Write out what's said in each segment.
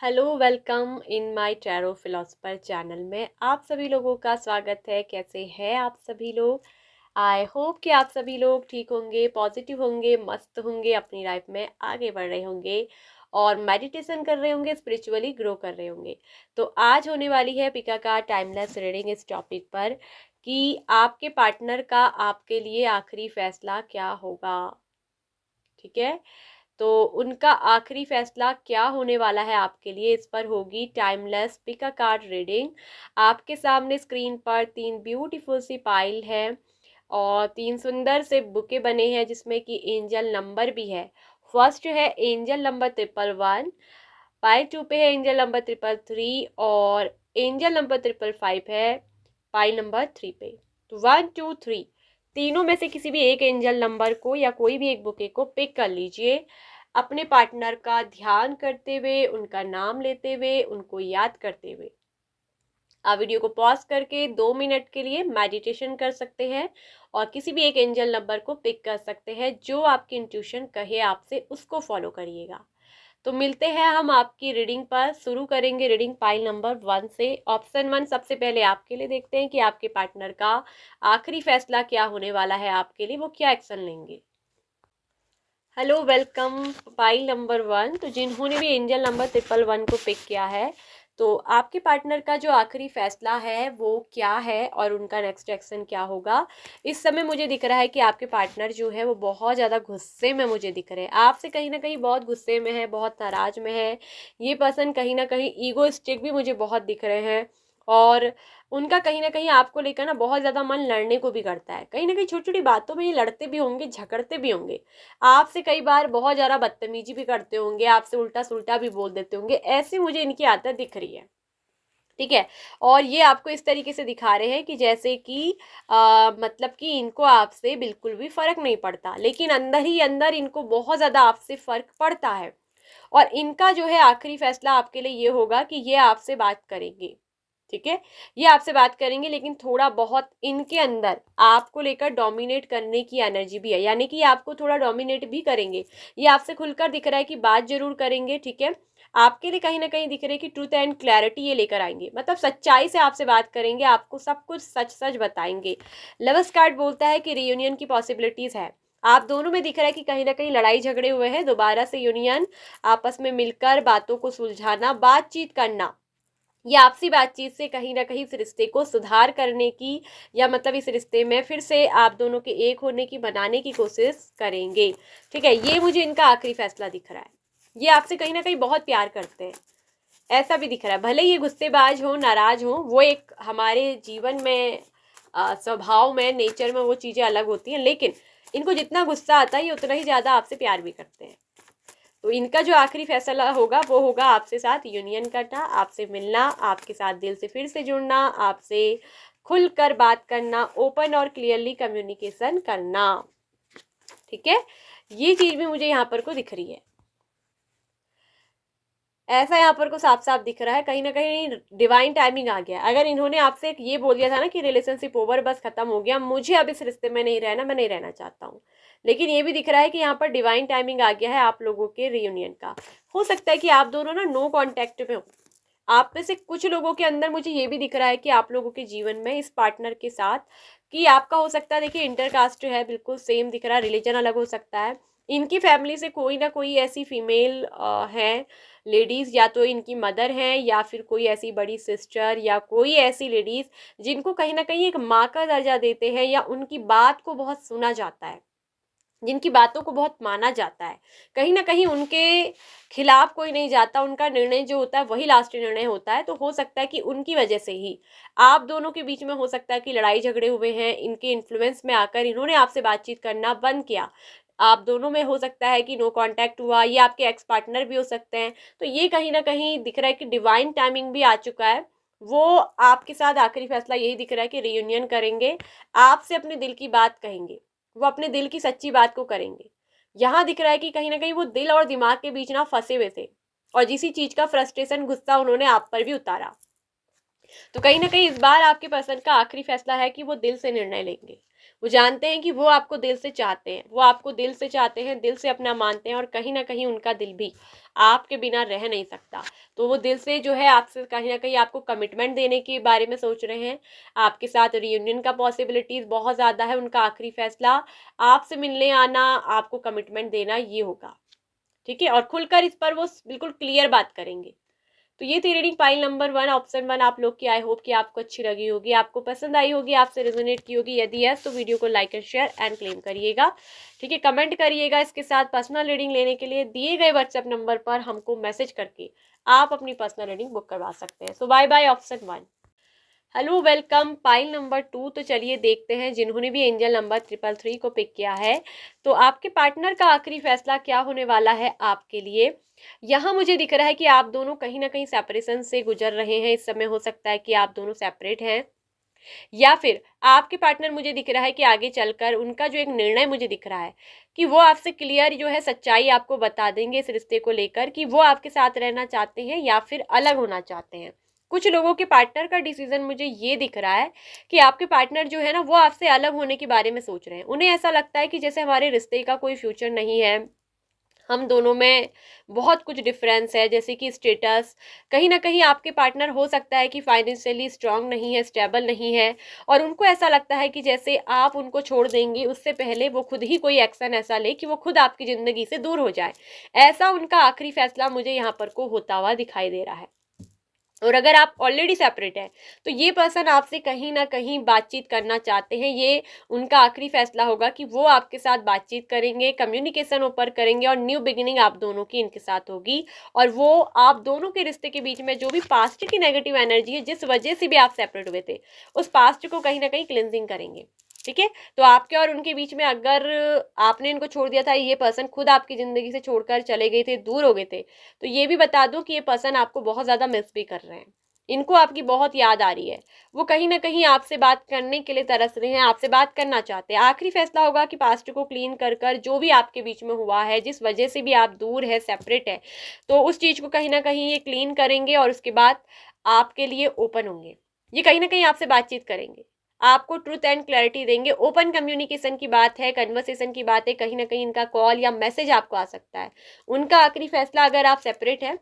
Hello welcome in my tarot philosopher channel में आप सभी लोगों का स्वागत है। कैसे हैं आप सभी लोग? आई होप कि आप सभी लोग ठीक होंगे, पॉजिटिव होंगे, मस्त होंगे, अपनी लाइफ में आगे बढ़ रहे होंगे और मेडिटेशन कर रहे होंगे, स्पिरिचुअली ग्रो कर रहे होंगे। तो आज होने वाली है पिका का टाइमलेस रीडिंग इस टॉपिक पर कि आपके पार्टनर का आपके लिए आखिरी फैसला क्या होगा। ठीक है, तो उनका आखिरी फैसला क्या होने वाला है आपके लिए, इस पर होगी timeless pick a card reading. आपके सामने स्क्रीन पर 3 ब्यूटीफुल सी पाइल है और 3 सुंदर से बुके बने हैं जिसमें कि एंजल नंबर भी है। फर्स्ट है एंजल नंबर 111, पाइल 2 पे है एंजल नंबर 333 और एंजल नंबर 555 है पाइल नंबर 3 पे। तो 1 2 3 तीनों में से किसी भी एक एंजल नंबर को या कोई भी एक बुके को पिक कर लीजिए, अपने पार्टनर का ध्यान करते हुए, उनका नाम लेते हुए, उनको याद करते हुए। आप वीडियो को पॉज करके 2 मिनट के लिए मेडिटेशन कर सकते हैं और किसी भी एक एंजल नंबर को पिक कर सकते हैं जो आपकी इंट्यूशन कहे आपसे, उसको फॉलो करिएगा। तो मिलते हैं हम आपकी रीडिंग पर। शुरू करेंगे रीडिंग पाइल नंबर 1 से। ऑप्शन 1 सबसे पहले आपके लिए देखते हैं कि आपके पार्टनर का आखिरी फैसला क्या होने वाला है आपके लिए, वो क्या एक्शन लेंगे। Hello welcome file number 1। तो जिन्होंने भी एंजल नंबर 111 को पिक किया है, तो आपके पार्टनर का जो आखिरी फैसला है वो क्या है और उनका नेक्स्ट एक्शन क्या होगा। इस समय मुझे दिख रहा है कि आपके पार्टनर जो है वो बहुत ज़्यादा गुस्से में मुझे दिख रहे हैं, आपसे कहीं ना कहीं बहुत गुस्से में है, बहुत नाराज में है। ये पर्सन कहीं ना कहीं ईगोइस्टिक भी मुझे बहुत दिख रहे हैं और उनका कहीं ना कहीं आपको लेकर ना बहुत ज़्यादा मन लड़ने को भी करता है। कहीं ना कहीं छोटी छोटी बातों में ये लड़ते भी होंगे, झगड़ते भी होंगे, आपसे कई बार बहुत ज़्यादा बदतमीजी भी करते होंगे, आपसे उल्टा सुल्टा भी बोल देते होंगे। ऐसी मुझे इनकी आदत दिख रही है। ठीक है, और ये आपको इस तरीके से दिखा रहे हैं कि जैसे कि मतलब कि इनको आपसे बिल्कुल भी फर्क नहीं पड़ता, लेकिन अंदर ही अंदर इनको बहुत ज़्यादा आपसे फर्क पड़ता है। और इनका जो है आखिरी फैसला आपके लिए ये होगा कि ये आपसे बात करेंगे। ठीक है, ये आपसे बात करेंगे, लेकिन थोड़ा बहुत इनके अंदर आपको लेकर डोमिनेट करने की एनर्जी भी है, यानी कि आपको थोड़ा डोमिनेट भी करेंगे। ये आपसे खुलकर दिख रहा है कि बात जरूर करेंगे। ठीक है, आपके लिए कहीं ना कहीं दिख रहा है कि ट्रूथ एंड क्लैरिटी ये लेकर आएंगे, मतलब सच्चाई से आपसे बात करेंगे, आपको सब कुछ सच सच बताएंगे। लवर्स कार्ड बोलता है कि रियूनियन की पॉसिबिलिटीज है। आप दोनों में दिख रहा है कि कहीं ना कहीं लड़ाई झगड़े हुए हैं, दोबारा से यूनियन, आपस में मिलकर बातों को सुलझाना, बातचीत करना, या आपसी बातचीत से कहीं ना कहीं इस रिश्ते को सुधार करने की, या मतलब इस रिश्ते में फिर से आप दोनों के एक होने की, बनाने की कोशिश करेंगे। ठीक है, ये मुझे इनका आखिरी फैसला दिख रहा है। ये आपसे कहीं ना कहीं बहुत प्यार करते हैं, ऐसा भी दिख रहा है। भले ये गुस्सेबाज हो, नाराज हो, वो एक हमारे जीवन में स्वभाव में, नेचर में वो चीज़ें अलग होती हैं, लेकिन इनको जितना गुस्सा आता है ये उतना ही ज़्यादा आपसे प्यार भी करते हैं। तो इनका जो आखिरी फैसला होगा वो होगा आपसे साथ यूनियन करना, आपसे मिलना, आपके साथ दिल से फिर से जुड़ना, आपसे खुलकर बात करना, ओपन और क्लियरली कम्युनिकेशन करना। ठीक है, ये चीज़ भी मुझे यहाँ पर को दिख रही है। ऐसा यहाँ पर को साफ साफ दिख रहा है, कहीं ना कहीं डिवाइन टाइमिंग आ गया। अगर इन्होंने आपसे ये बोल दिया था ना कि रिलेशनशिप ओवर, बस खत्म हो गया, मुझे अब इस रिश्ते में नहीं रहना, मैं नहीं रहना चाहता हूँ, लेकिन ये भी दिख रहा है कि यहाँ पर डिवाइन टाइमिंग आ गया है आप लोगों के रियूनियन का। हो सकता है कि आप दोनों ना नो कांटेक्ट में हो। आप में से कुछ लोगों के अंदर मुझे ये भी दिख रहा है कि आप लोगों के जीवन में इस पार्टनर के साथ, कि आपका हो सकता है, देखिए इंटरकास्ट है, बिल्कुल सेम दिख रहा है, रिलीजन अलग हो सकता है। इनकी फैमिली से कोई ना कोई ऐसी फीमेल है, लेडीज़, या तो इनकी मदर हैं या फिर कोई ऐसी बड़ी सिस्टर या कोई ऐसी लेडीज़ जिनको कहीं ना कहीं एक माँ का दर्जा देते हैं, या उनकी बात को बहुत सुना जाता है, जिनकी बातों को बहुत माना जाता है। कहीं ना कहीं उनके खिलाफ कोई नहीं जाता, उनका निर्णय जो होता है वही लास्ट निर्णय होता है। तो हो सकता है कि उनकी वजह से ही आप दोनों के बीच में हो सकता है कि लड़ाई झगड़े हुए हैं, इनके इन्फ्लुएंस में आकर इन्होंने आपसे बातचीत करना बंद किया। आप दोनों में हो सकता है कि नो कांटेक्ट हुआ, ये आपके एक्स पार्टनर भी हो सकते हैं। तो ये कहीं ना कहीं दिख रहा है कि डिवाइन टाइमिंग भी आ चुका है। वो आपके साथ आखिरी फैसला यही दिख रहा है कि रियूनियन करेंगे, आपसे अपने दिल की बात कहेंगे, वो अपने दिल की सच्ची बात को करेंगे। यहाँ दिख रहा है कि कहीं ना कहीं वो दिल और दिमाग के बीच ना फंसे हुए थे, और जिसी चीज का फ्रस्ट्रेशन, गुस्सा उन्होंने आप पर भी उतारा। तो कहीं ना कहीं इस बार आपके पर्सन का आखिरी फैसला है कि वो दिल से निर्णय लेंगे, वो जानते हैं कि वो आपको दिल से चाहते हैं, वो आपको दिल से चाहते हैं, दिल से अपना मानते हैं, और कहीं ना कहीं उनका दिल भी आपके बिना रह नहीं सकता। तो वो दिल से जो है आपसे कहीं ना कहीं आपको कमिटमेंट देने के बारे में सोच रहे हैं। आपके साथ रियूनियन का पॉसिबिलिटीज बहुत ज़्यादा है। उनका आखिरी फैसला आपसे मिलने आना, आपको कमिटमेंट देना, ये होगा। ठीक है, और खुलकर इस पर वो बिल्कुल क्लियर बात करेंगे। तो ये थी रीडिंग पाइल नंबर 1, ऑप्शन 1 आप लोग की। आई होप कि आपको अच्छी लगी होगी, आपको पसंद आई होगी, आपसे रेजोनेट की होगी। यदि यस तो वीडियो को like and share and claim करिएगा। ठीक है, कमेंट करिएगा। इसके साथ पर्सनल रीडिंग लेने के लिए दिए गए व्हाट्सएप नंबर पर हमको मैसेज करके आप अपनी पर्सनल रीडिंग बुक करवा सकते हैं। So bye bye option 1। Hello, welcome file number 2। तो चलिए देखते हैं जिन्होंने भी एंजल नंबर 333 को पिक किया है, तो आपके पार्टनर का आखिरी फैसला क्या होने वाला है आपके लिए। यहाँ मुझे दिख रहा है कि आप दोनों कहीं ना कहीं सेपरेशन से गुजर रहे हैं। इस समय हो सकता है कि आप दोनों सेपरेट हैं, या फिर आपके पार्टनर, मुझे दिख रहा है कि आगे चलकर उनका जो एक निर्णय मुझे दिख रहा है कि वो आपसे क्लियर जो है सच्चाई आपको बता देंगे इस रिश्ते को लेकर, कि वो आपके साथ रहना चाहते हैं या फिर अलग होना चाहते हैं। कुछ लोगों के पार्टनर का डिसीजन मुझे ये दिख रहा है कि आपके पार्टनर जो है ना, वो आपसे अलग होने के बारे में सोच रहे हैं। उन्हें ऐसा लगता है कि जैसे हमारे रिश्ते का कोई फ्यूचर नहीं है, हम दोनों में बहुत कुछ डिफरेंस है, जैसे कि स्टेटस। कहीं ना कहीं आपके पार्टनर हो सकता है कि फाइनेंशियली स्ट्रांग नहीं है, स्टेबल नहीं है, और उनको ऐसा लगता है कि जैसे आप उनको छोड़ देंगे उससे पहले वो खुद ही कोई एक्शन ऐसा ले कि वो खुद आपकी ज़िंदगी से दूर हो जाए। ऐसा उनका आखिरी फैसला मुझे यहाँ पर को होता हुआ दिखाई दे रहा है। और अगर आप ऑलरेडी सेपरेट हैं तो ये पर्सन आपसे कहीं ना कहीं बातचीत करना चाहते हैं। ये उनका आखिरी फैसला होगा कि वो आपके साथ बातचीत करेंगे, कम्युनिकेशन ऊपर करेंगे, और न्यू बिगिनिंग आप दोनों की इनके साथ होगी। और वो आप दोनों के रिश्ते के बीच में जो भी पास्ट की नेगेटिव एनर्जी है, जिस वजह से भी आप सेपरेट हुए थे, उस पास्ट को कहीं ना कहीं क्लिनजिंग करेंगे। ठीक है, तो आपके और उनके बीच में अगर आपने इनको छोड़ दिया था, ये पर्सन खुद आपकी ज़िंदगी से छोड़कर चले गए थे, दूर हो गए थे, तो ये भी बता दूं कि ये पर्सन आपको बहुत ज़्यादा मिस भी कर रहे हैं। इनको आपकी बहुत याद आ रही है। वो कहीं ना कहीं आपसे बात करने के लिए तरस रहे हैं, आपसे बात करना चाहते हैं। आखिरी फैसला होगा कि पास्ट को क्लीन कर कर जो भी आपके बीच में हुआ है, जिस वजह से भी आप दूर है, सेपरेट है, तो उस चीज़ को कहीं ना कहीं ये क्लीन करेंगे, और उसके बाद आपके लिए ओपन होंगे। ये कहीं ना कहीं आपसे बातचीत करेंगे, आपको ट्रूथ एंड क्लैरिटी देंगे। ओपन कम्युनिकेशन की बात है, कन्वर्सेशन की बात है। कहीं ना कहीं इनका कॉल या मैसेज आपको आ सकता है। उनका आखिरी फैसला, अगर आप सेपरेट हैं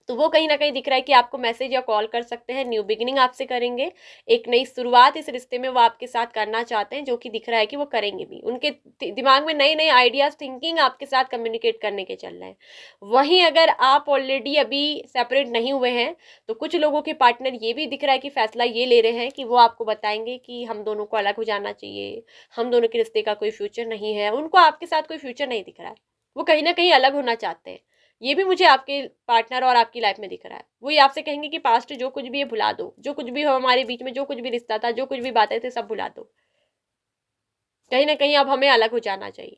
तो वो कहीं ना कहीं दिख रहा है कि आपको मैसेज या कॉल कर सकते हैं, न्यू बिगिनिंग आपसे करेंगे, एक नई शुरुआत इस रिश्ते में वो आपके साथ करना चाहते हैं, जो कि दिख रहा है कि वो करेंगे भी। उनके दिमाग में नए नए आइडियाज, थिंकिंग आपके साथ कम्युनिकेट करने के चल रहे हैं। वहीं अगर आप ऑलरेडी अभी सेपरेट नहीं हुए हैं, तो कुछ लोगों के पार्टनर ये भी दिख रहा है कि फैसला ये ले रहे हैं कि वो आपको बताएंगे कि हम दोनों को अलग हो जाना चाहिए, हम दोनों के रिश्ते का कोई फ्यूचर नहीं है। उनको आपके साथ कोई फ्यूचर नहीं दिख रहा है, वो कहीं ना कहीं अलग होना चाहते हैं। ये भी मुझे आपके पार्टनर और आपकी लाइफ में दिख रहा है। वो ये आपसे कहेंगे कि पास्ट जो कुछ भी है भुला दो, जो कुछ भी हो हमारे बीच में, जो कुछ भी रिश्ता था, जो कुछ भी बातें थे, सब भुला दो। कहीं ना कहीं अब हमें अलग हो जाना चाहिए,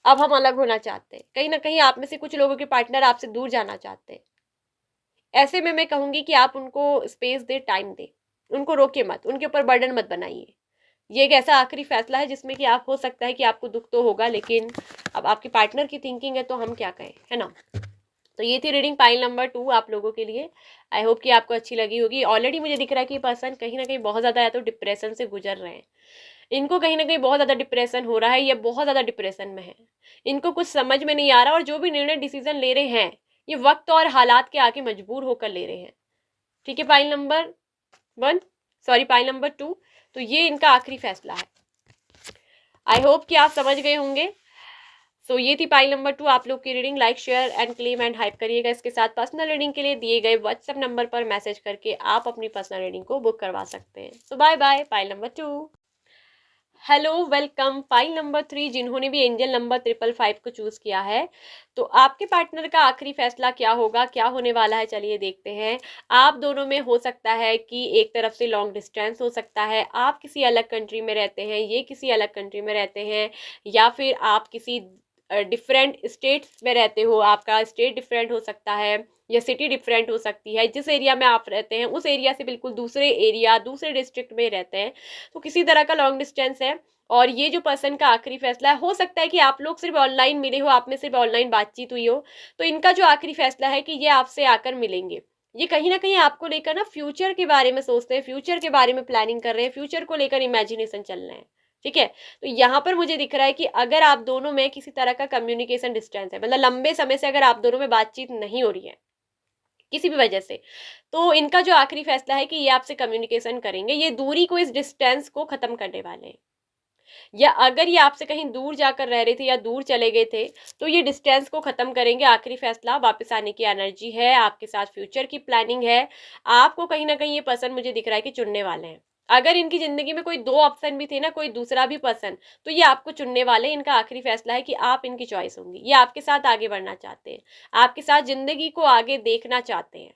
अब हम अलग होना चाहते हैं। कहीं ना कहीं आप में से कुछ लोगों के पार्टनर आपसे दूर जाना चाहते हैं। ऐसे में मैं कहूंगी कि आप उनको स्पेस दे, टाइम दे, उनको रोके मत, उनके ऊपर बर्डन मत बनाइए। ये एक ऐसा आखिरी फैसला है जिसमें कि आप, हो सकता है कि आपको दुख तो होगा, लेकिन अब आपके पार्टनर की थिंकिंग है तो हम क्या कहें, है ना। तो ये थी रीडिंग पाइल नंबर 2 आप लोगों के लिए। आई होप कि आपको अच्छी लगी होगी। ऑलरेडी मुझे दिख रहा है कि पर्सन कहीं ना कहीं बहुत ज़्यादा या तो डिप्रेशन से गुजर रहे हैं। इनको कहीं ना कहीं बहुत ज़्यादा डिप्रेशन हो रहा है, ये बहुत ज़्यादा डिप्रेशन में है। इनको कुछ समझ में नहीं आ रहा, और जो भी निर्णय डिसीजन ले रहे हैं, ये वक्त और हालात के आगे मजबूर होकर ले रहे हैं। ठीक है, pile number 1, sorry pile number 2। तो ये इनका आखिरी फैसला है। आई होप कि आप समझ गए होंगे। सो ये थी पाइल नंबर 2 आप लोग की reading. Like, share and claim and hype करिएगा। इसके साथ पर्सनल रीडिंग के लिए दिए गए व्हाट्सएप नंबर पर मैसेज करके आप अपनी पर्सनल रीडिंग को बुक करवा सकते हैं। So bye bye pile number 2। Hello, welcome file number 3 जिन्होंने भी एंजल नंबर 555 को चूज किया है, तो आपके पार्टनर का आखिरी फैसला क्या होगा, क्या होने वाला है, चलिए देखते हैं। आप दोनों में हो सकता है कि एक तरफ से लॉन्ग डिस्टेंस हो सकता है, आप किसी अलग कंट्री में रहते हैं, ये किसी अलग कंट्री में रहते हैं, या फिर आप किसी डिफरेंट स्टेट्स में रहते हो, आपका स्टेट डिफरेंट हो सकता है, या सिटी डिफरेंट हो सकती है। जिस एरिया में आप रहते हैं उस एरिया से बिल्कुल दूसरे एरिया, दूसरे डिस्ट्रिक्ट में रहते हैं, तो किसी तरह का लॉन्ग डिस्टेंस है। और ये जो पर्सन का आखिरी फैसला है, हो सकता है कि आप लोग सिर्फ ऑनलाइन मिले हो, आप में सिर्फ ऑनलाइन बातचीत हुई हो, तो इनका जो आखिरी फैसला है कि ये आपसे आकर मिलेंगे। ये कहीं ना कहीं आपको लेकर ना फ्यूचर के बारे में सोचते हैं, फ्यूचर के बारे में प्लानिंग कर रहे हैं, फ्यूचर को लेकर इमेजिनेशन चल रहे हैं। ठीक है, तो यहाँ पर मुझे दिख रहा है कि अगर आप दोनों में किसी तरह का कम्युनिकेशन डिस्टेंस है, मतलब लंबे समय से अगर आप दोनों में बातचीत नहीं हो रही है किसी भी वजह से, तो इनका जो आखिरी फैसला है कि ये आपसे कम्युनिकेशन करेंगे, ये दूरी को, इस डिस्टेंस को खत्म करने वाले हैं। या अगर ये आपसे कहीं दूर जाकर रह रहे थे या दूर चले गए थे, तो ये डिस्टेंस को खत्म करेंगे। आखिरी फैसला, वापस आने की एनर्जी है, आपके साथ फ्यूचर की प्लानिंग है। आपको कहीं ना कहीं ये पर्सन मुझे दिख रहा है कि चुनने वाले हैं। अगर इनकी जिंदगी में कोई दो ऑप्शन भी थे ना, कोई दूसरा भी पर्सन, तो ये आपको चुनने वाले हैं। इनका आखिरी फैसला है कि आप इनकी चॉइस होंगी। ये आपके साथ आगे बढ़ना चाहते हैं, आपके साथ जिंदगी को आगे देखना चाहते हैं।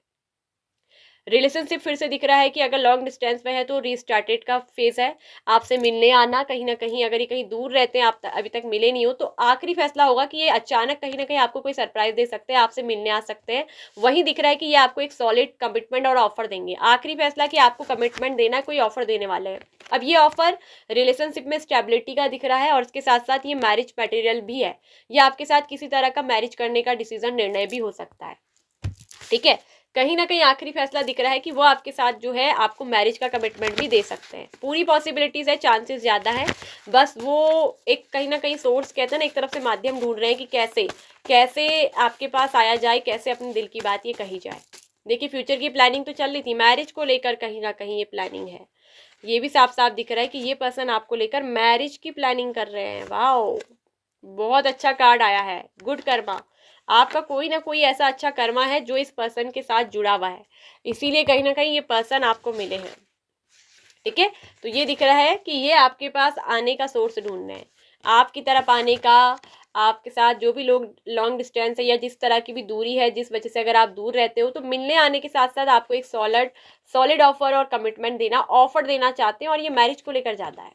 रिलेशनशिप फिर से दिख रहा है कि अगर लॉन्ग डिस्टेंस में है तो रीस्टार्टेड का फेज है, आपसे मिलने आना। कहीं ना कहीं अगर ये कहीं दूर रहते हैं, आप अभी तक मिले नहीं हो, तो आखिरी फैसला होगा कि ये अचानक कहीं ना कहीं आपको कोई सरप्राइज दे सकते हैं, आपसे मिलने आ सकते हैं। वहीं दिख रहा है कि ये आपको एक सॉलिड कमिटमेंट और ऑफर देंगे। आखिरी फैसला कि आपको कमिटमेंट देना, कोई ऑफर देने वाले हैं। अब ये ऑफर रिलेशनशिप में स्टेबिलिटी का दिख रहा है, और इसके साथ साथ ये मैरिज मटेरियल भी है। ये आपके साथ किसी तरह का मैरिज करने का डिसीजन, निर्णय भी हो सकता है। ठीक है, कहीं ना कहीं आखिरी फैसला दिख रहा है कि वो आपके साथ जो है आपको मैरिज का कमिटमेंट भी दे सकते हैं। पूरी पॉसिबिलिटीज है, चांसेस ज्यादा है। बस वो एक कहीं ना कहीं सोर्स, कहते हैं ना, एक तरफ से माध्यम ढूंढ रहे हैं कि कैसे कैसे आपके पास आया जाए, कैसे अपने दिल की बात ये कही जाए। देखिए, फ्यूचर की प्लानिंग तो चल रही थी, मैरिज को लेकर कहीं ना कहीं ये प्लानिंग है। ये भी साफ साफ दिख रहा है कि ये पर्सन आपको लेकर मैरिज की प्लानिंग कर रहे हैं। वाओ, बहुत अच्छा कार्ड आया है, गुड कर्मा। आपका कोई ना कोई ऐसा अच्छा कर्मा है जो इस पर्सन के साथ जुड़ा हुआ है, इसीलिए कहीं ना कहीं ये पर्सन आपको मिले हैं। ठीक है, तो ये दिख रहा है कि ये आपके पास आने का सोर्स ढूंढ रहे हैं, आपकी तरफ आने का। आपके साथ जो भी लोग लॉन्ग डिस्टेंस है या जिस तरह की भी दूरी है, जिस वजह से अगर आप दूर रहते हो, तो मिलने आने के साथ साथ आपको एक सॉलिड सॉलिड ऑफर और कमिटमेंट देना, ऑफर देना चाहते हैं, और ये मैरिज को लेकर ज्यादा है।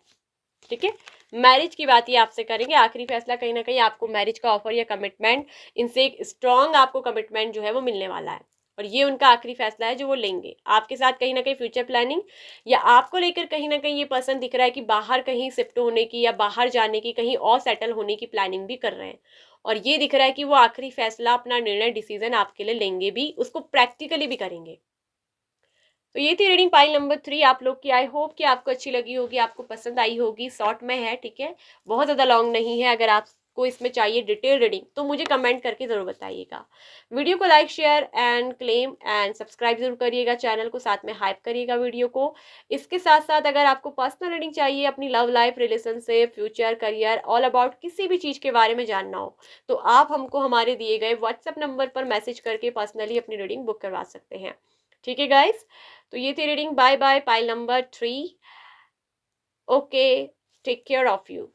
ठीक है, मैरिज की बात ये आपसे करेंगे। आखिरी फैसला कहीं ना कहीं आपको मैरिज का ऑफर या कमिटमेंट, इनसे एक स्ट्रॉन्ग आपको कमिटमेंट जो है वो मिलने वाला है, और ये उनका आखिरी फैसला है जो वो लेंगे आपके साथ। कहीं ना कहीं फ्यूचर प्लानिंग, या आपको लेकर कहीं ना कहीं ये पर्सन दिख रहा है कि बाहर कहीं शिफ्ट होने की, या बाहर जाने की, कहीं और सेटल होने की प्लानिंग भी कर रहे हैं। और ये दिख रहा है कि वो आखिरी फैसला, अपना निर्णय, डिसीजन आपके लिए लेंगे भी, उसको प्रैक्टिकली भी करेंगे। तो ये थी रीडिंग पाइल नंबर 3 आप लोग की। आई होप कि आपको अच्छी लगी होगी, आपको पसंद आई होगी। शॉर्ट में है, ठीक है, बहुत ज़्यादा लॉन्ग नहीं है। अगर आपको इसमें चाहिए डिटेल रीडिंग तो मुझे कमेंट करके ज़रूर बताइएगा। वीडियो को like, share and claim and subscribe जरूर करिएगा चैनल को, साथ में हाइप करिएगा वीडियो को। इसके साथ साथ अगर आपको पर्सनल रीडिंग चाहिए, अपनी love life, relationship, future, career, all about किसी भी चीज़ के बारे में जानना हो, तो आप हमको हमारे दिए गए व्हाट्सएप नंबर पर मैसेज करके पर्सनली अपनी रीडिंग बुक करवा सकते हैं। ठीक है गाइस, तो ये थी reading. Bye bye, pile number 3। Okay, take care of you.